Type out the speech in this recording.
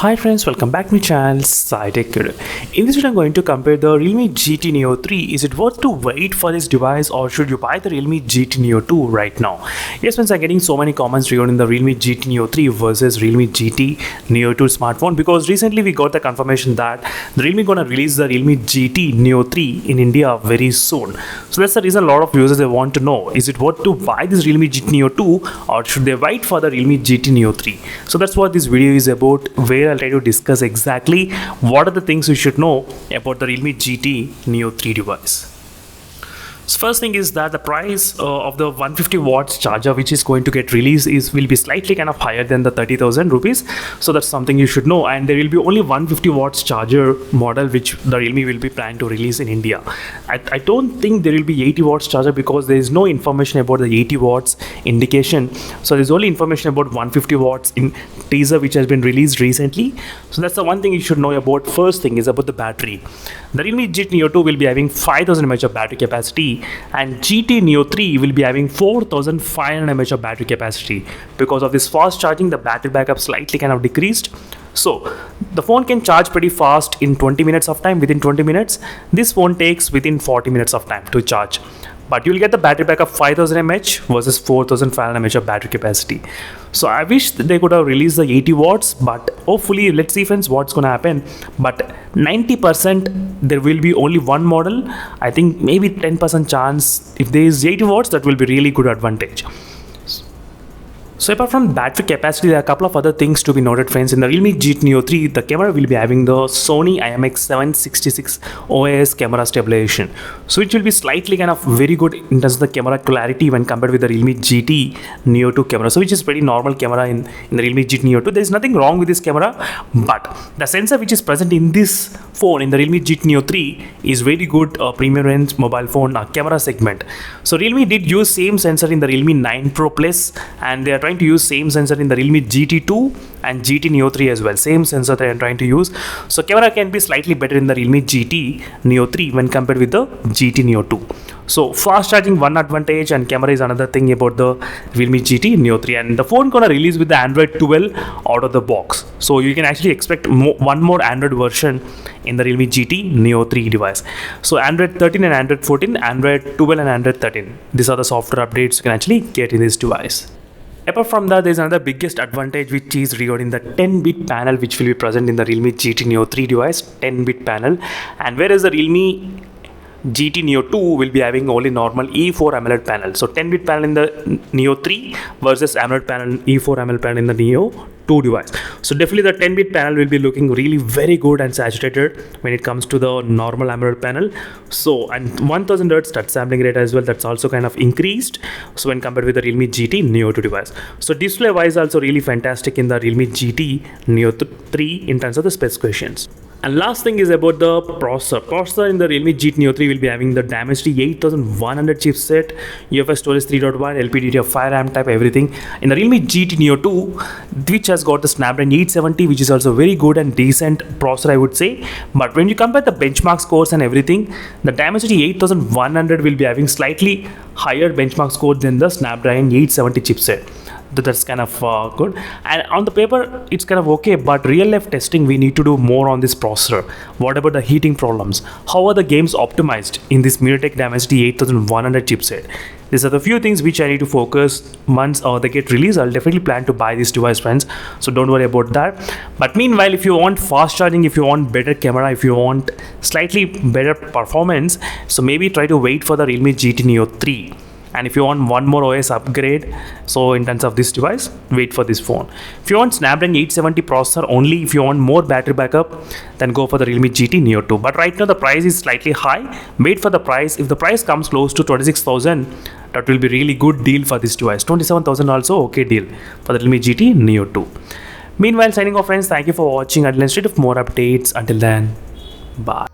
Hi friends, welcome back to my channel SciTech. In this video I'm going to compare the Realme GT Neo 3. Is it worth to wait for this device or should you buy the Realme GT Neo 2 right now? Yes friends, I'm getting so many comments regarding the Realme GT Neo 3 versus Realme GT Neo 2 smartphone, because recently we got the confirmation that the Realme gonna release the Realme GT Neo 3 in India very soon. So that's the reason a lot of users they want to know, is it worth to buy this Realme GT Neo 2 or should they wait for the Realme GT Neo 3? So that's what this video is about, where I'll try to discuss exactly what are the things you should know about the Realme GT Neo 3 device. So first thing is that the price of the 150 watts charger which is going to get released will be slightly kind of higher than the 30,000 rupees. So that's something you should know, and there will be only 150 watts charger model which the Realme will be planning to release in India. I don't think there will be 80 watts charger because there is no information about the 80 watts indication. So there's only information about 150 watts in teaser which has been released recently. So that's the one thing you should know about. First thing is about the battery. The Realme GT Neo 2 will be having 5000 mAh of battery capacity, and GT Neo 3 will be having 4500 mAh of battery capacity. Because of this fast charging, the battery backup slightly kind of decreased. So the phone can charge pretty fast in 20 minutes of time. Within 20 minutes, this phone takes within 40 minutes of time to charge. But you'll get the battery backup 5000 mAh versus 4500 mAh of battery capacity. So I wish they could have released the 80 watts, but hopefully, let's see friends what's gonna happen. But 90% there will be only one model. I think maybe 10% chance if there is 80 watts, that will be really good advantage. So apart from battery capacity, there are a couple of other things to be noted friends. In the Realme GT Neo 3, the camera will be having the Sony IMX766 OIS camera stabilization. So it will be slightly kind of very good in terms of the camera clarity when compared with the Realme GT Neo 2 camera. So which is pretty normal camera in the Realme GT Neo 2. There is nothing wrong with this camera, but the sensor which is present in this phone in the Realme GT Neo 3 is very good premium range mobile phone camera segment. So Realme did use same sensor in the Realme 9 Pro Plus, and they are trying to use same sensor in the Realme GT 2 and GT Neo 3 as well. Same sensor they are trying to use. So camera can be slightly better in the Realme GT Neo 3 when compared with the GT Neo 2. So fast charging one advantage, and camera is another thing about the Realme GT Neo 3. And the phone gonna release with the Android 12 out of the box. So you can actually expect one more Android version in the Realme GT Neo 3 device. So Android 13 and Android 14, Android 12 and Android 13. These are the software updates you can actually get in this device. Apart from that, there is another biggest advantage which is regarding the 10-bit panel which will be present in the Realme GT Neo 3 device, 10-bit panel. And whereas the Realme GT Neo 2 will be having only normal E4 AMOLED panel. So 10-bit panel in the Neo 3 versus AMOLED panel, E4 AMOLED panel in the Neo 2 device. So definitely the 10-bit panel will be looking really very good and saturated when it comes to the normal AMOLED panel. So, and 1000 Hz touch sampling rate as well, that's also kind of increased. So when compared with the Realme GT Neo 2 device. So display wise also really fantastic in the Realme GT Neo 3 in terms of the specifications. And last thing is about the processor. Processor in the Realme GT Neo 3 will be having the Dimensity 8100 chipset, UFS storage 3.1, LPDDR5 RAM type, everything. In the Realme GT Neo 2, which has got the Snapdragon 870, which is also very good and decent processor, I would say. But when you compare the benchmark scores and everything, the Dimensity 8100 will be having slightly higher benchmark score than the Snapdragon 870 chipset. That's kind of good, and on the paper it's kind of okay, but real life testing we need to do more on this processor. What about the heating problems? How are the games optimized in this MediaTek Dimensity 8100 chipset? These are the few things which I need to focus. Once they get released, I'll definitely plan to buy this device friends, so don't worry about that. But meanwhile, if you want fast charging, if you want better camera, if you want slightly better performance, so maybe try to wait for the Realme GT Neo 3. And if you want one more OS upgrade, so in terms of this device, wait for this phone. If you want Snapdragon 870 processor only, if you want more battery backup, then go for the Realme GT Neo 2. But right now the price is slightly high. Wait for the price. If the price comes close to 26,000, that will be really good deal for this device. 27,000 also okay deal for the Realme GT Neo 2. Meanwhile, signing off friends, thank you for watching. I'll instead of more updates. Until then, bye.